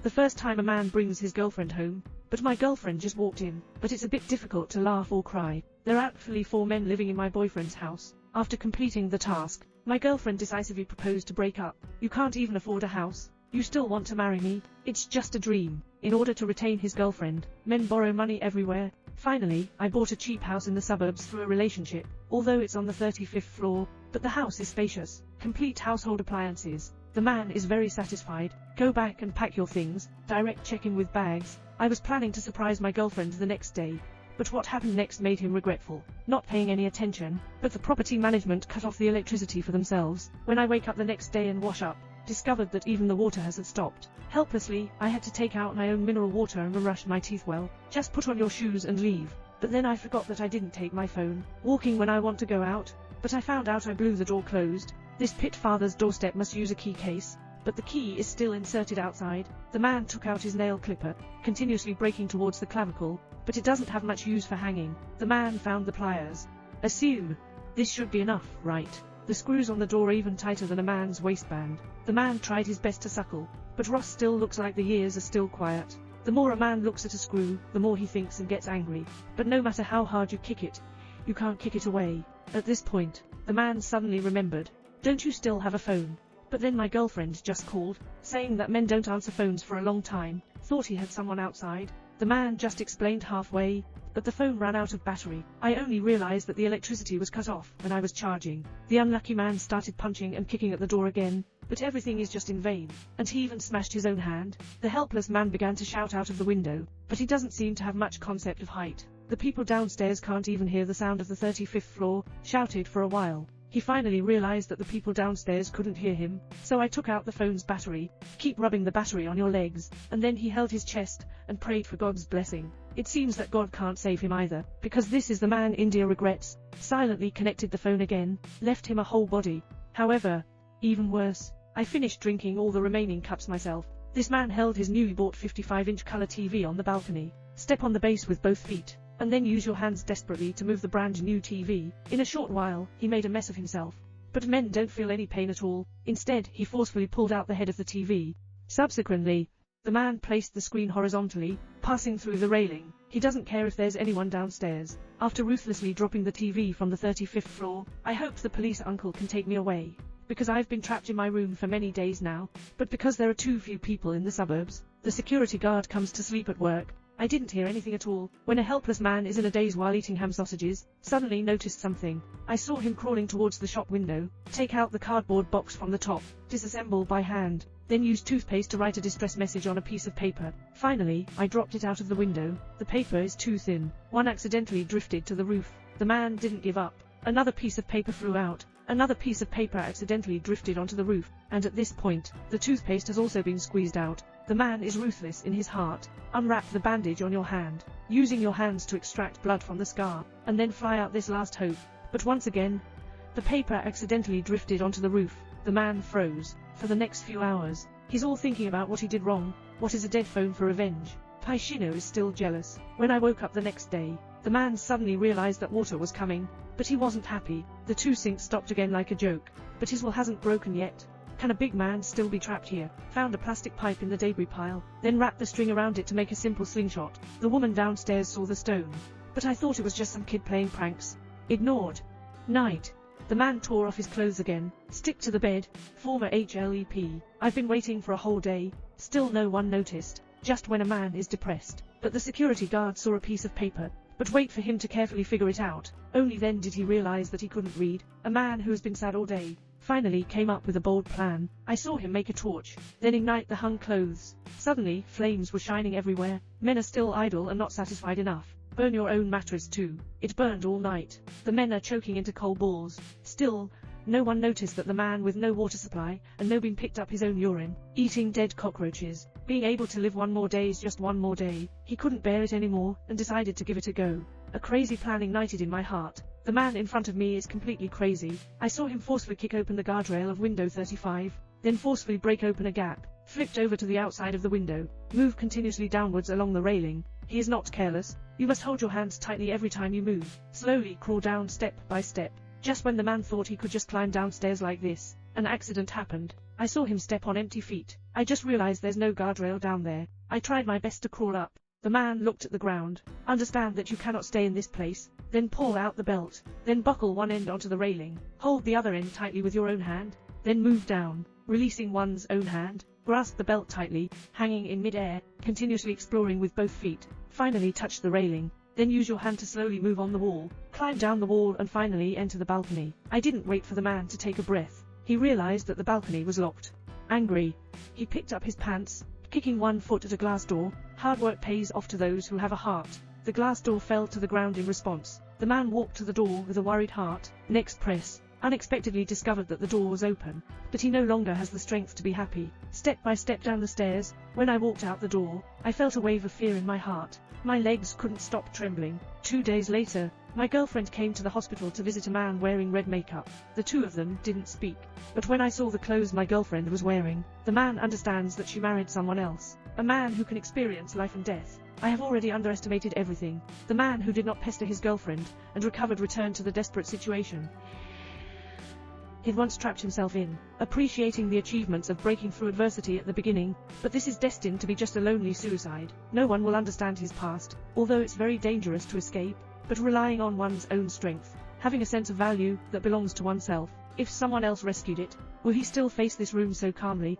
The first time a man brings his girlfriend home, but my girlfriend just walked in. But it's a bit difficult to laugh or cry. There are actually 4 men living in my boyfriend's house. After completing the task, my girlfriend decisively proposed to break up. You can't even afford a house. You still want to marry me? It's just a dream. In order to retain his girlfriend, men borrow money everywhere. Finally, I bought a cheap house in the suburbs through a relationship, although it's on the 35th floor, but the house is spacious, complete household appliances. The man is very satisfied. Go back and pack your things, direct check-in with bags. I was planning to surprise my girlfriend the next day, but what happened next made him regretful, not paying any attention, but the property management cut off the electricity for themselves. When I wake up the next day and wash up, discovered that even the water hasn't stopped. Helplessly, I had to take out my own mineral water and brush my teeth. Well, just put on your shoes and leave. But then I forgot that I didn't take my phone. Walking when I want to go out, but I found out I blew the door closed. This pit father's doorstep must use a key case, but the key is still inserted outside. The man took out his nail clipper, continuously breaking towards the clavicle, but it doesn't have much use for hanging. The man found the pliers. Assume. This should be enough, right? The screws on the door are even tighter than a man's waistband. The man tried his best to suckle, but Ross still looks like the years are still quiet. The more a man looks at a screw, the more he thinks and gets angry. But no matter how hard you kick it, you can't kick it away. At this point, the man suddenly remembered. Don't you still have a phone? But then my girlfriend just called, saying that men don't answer phones for a long time. Thought he had someone outside. The man just explained halfway, but the phone ran out of battery. I only realized that the electricity was cut off when I was charging. The unlucky man started punching and kicking at the door again, but everything is just in vain, and he even smashed his own hand. The helpless man began to shout out of the window, but he doesn't seem to have much concept of height. The people downstairs can't even hear the sound of the 35th floor. Shouted for a while. He finally realized that the people downstairs couldn't hear him, so I took out the phone's battery. Keep rubbing the battery on your legs. And then he held his chest and prayed for God's blessing. It seems that God can't save him either, because this is the man India regrets. Silently connected the phone again, left him a whole body. However, even worse, I finished drinking all the remaining cups myself. This man held his newly bought 55-inch color TV on the balcony. Step on the base with both feet, and then use your hands desperately to move the brand new TV. In a short while, he made a mess of himself. But men don't feel any pain at all. Instead, he forcefully pulled out the head of the TV. Subsequently, the man placed the screen horizontally, passing through the railing. He doesn't care if there's anyone downstairs. After ruthlessly dropping the TV from the 35th floor, I hope the police uncle can take me away, because I've been trapped in my room for many days now. But because there are too few people in the suburbs, the security guard comes to sleep at work. I didn't hear anything at all. When a helpless man is in a daze while eating ham sausages, suddenly noticed something. I saw him crawling towards the shop window, take out the cardboard box from the top, disassemble by hand, then use toothpaste to write a distress message on a piece of paper. Finally, I dropped it out of the window. The paper is too thin. One accidentally drifted to the roof. The man didn't give up. Another piece of paper flew out. Another piece of paper accidentally drifted onto the roof, and at this point, the toothpaste has also been squeezed out. The man is ruthless in his heart. Unwrap the bandage on your hand, using your hands to extract blood from the scar, and then fly out this last hope. But once again, the paper accidentally drifted onto the roof. The man froze. For the next few hours, he's all thinking about what he did wrong. What is a dead phone for revenge? Paishino is still jealous. When I woke up the next day, the man suddenly realized that water was coming, but he wasn't happy. The 2 sinks stopped again like a joke, but his will hasn't broken yet. Can a big man still be trapped here? Found a plastic pipe in the debris pile, then wrapped the string around it to make a simple slingshot. The woman downstairs saw the stone, but I thought it was just some kid playing pranks. Ignored. Night. The man tore off his clothes again. Stick to the bed. Former HLEP. I've been waiting for a whole day. Still no one noticed. Just when a man is depressed. But the security guard saw a piece of paper. But wait for him to carefully figure it out. Only then did he realize that he couldn't read. A man who has been sad all day finally came up with a bold plan. I saw him make a torch, then ignite the hung clothes. Suddenly, flames were shining everywhere. Men are still idle and not satisfied enough. Burn your own mattress too. It burned all night. The men are choking into coal balls. Still, no one noticed that the man with no water supply and no bin picked up his own urine, eating dead cockroaches. Being able to live one more day is just one more day. He couldn't bear it anymore and decided to give it a go. A crazy plan ignited in my heart. The man in front of me is completely crazy. I saw him forcefully kick open the guardrail of window 35, then forcefully break open a gap, flipped over to the outside of the window, move continuously downwards along the railing. He is not careless. You must hold your hands tightly every time you move. Slowly crawl down step by step. Just when the man thought he could just climb downstairs like this, an accident happened. I saw him step on empty feet. I just realized there's no guardrail down there. I tried my best to crawl up. The man looked at the ground. Understand that you cannot stay in this place. Then pull out the belt. Then buckle one end onto the railing. Hold the other end tightly with your own hand. Then move down, releasing one's own hand. Grasp the belt tightly, hanging in mid-air, continuously exploring with both feet. Finally touch the railing. Then use your hand to slowly move on the wall. Climb down the wall and finally enter the balcony. I didn't wait for the man to take a breath. He realized that the balcony was locked. Angry, he picked up his pants, kicking one foot at a glass door. Hard work pays off to those who have a heart. The glass door fell to the ground in response. The man walked to the door with a worried heart. Next press, unexpectedly discovered that the door was open. But he no longer has the strength to be happy. Step by step down the stairs, when I walked out the door, I felt a wave of fear in my heart. My legs couldn't stop trembling. 2 days later, my girlfriend came to the hospital to visit a man wearing red makeup. The two of them didn't speak. But when I saw the clothes my girlfriend was wearing, the man understands that she married someone else. A man who can experience life and death. I have already underestimated everything. The man who did not pester his girlfriend, and recovered returned to the desperate situation he'd once trapped himself in, appreciating the achievements of breaking through adversity at the beginning, but this is destined to be just a lonely suicide. No one will understand his past, although it's very dangerous to escape, but relying on one's own strength, having a sense of value that belongs to oneself. If someone else rescued it, will he still face this room so calmly?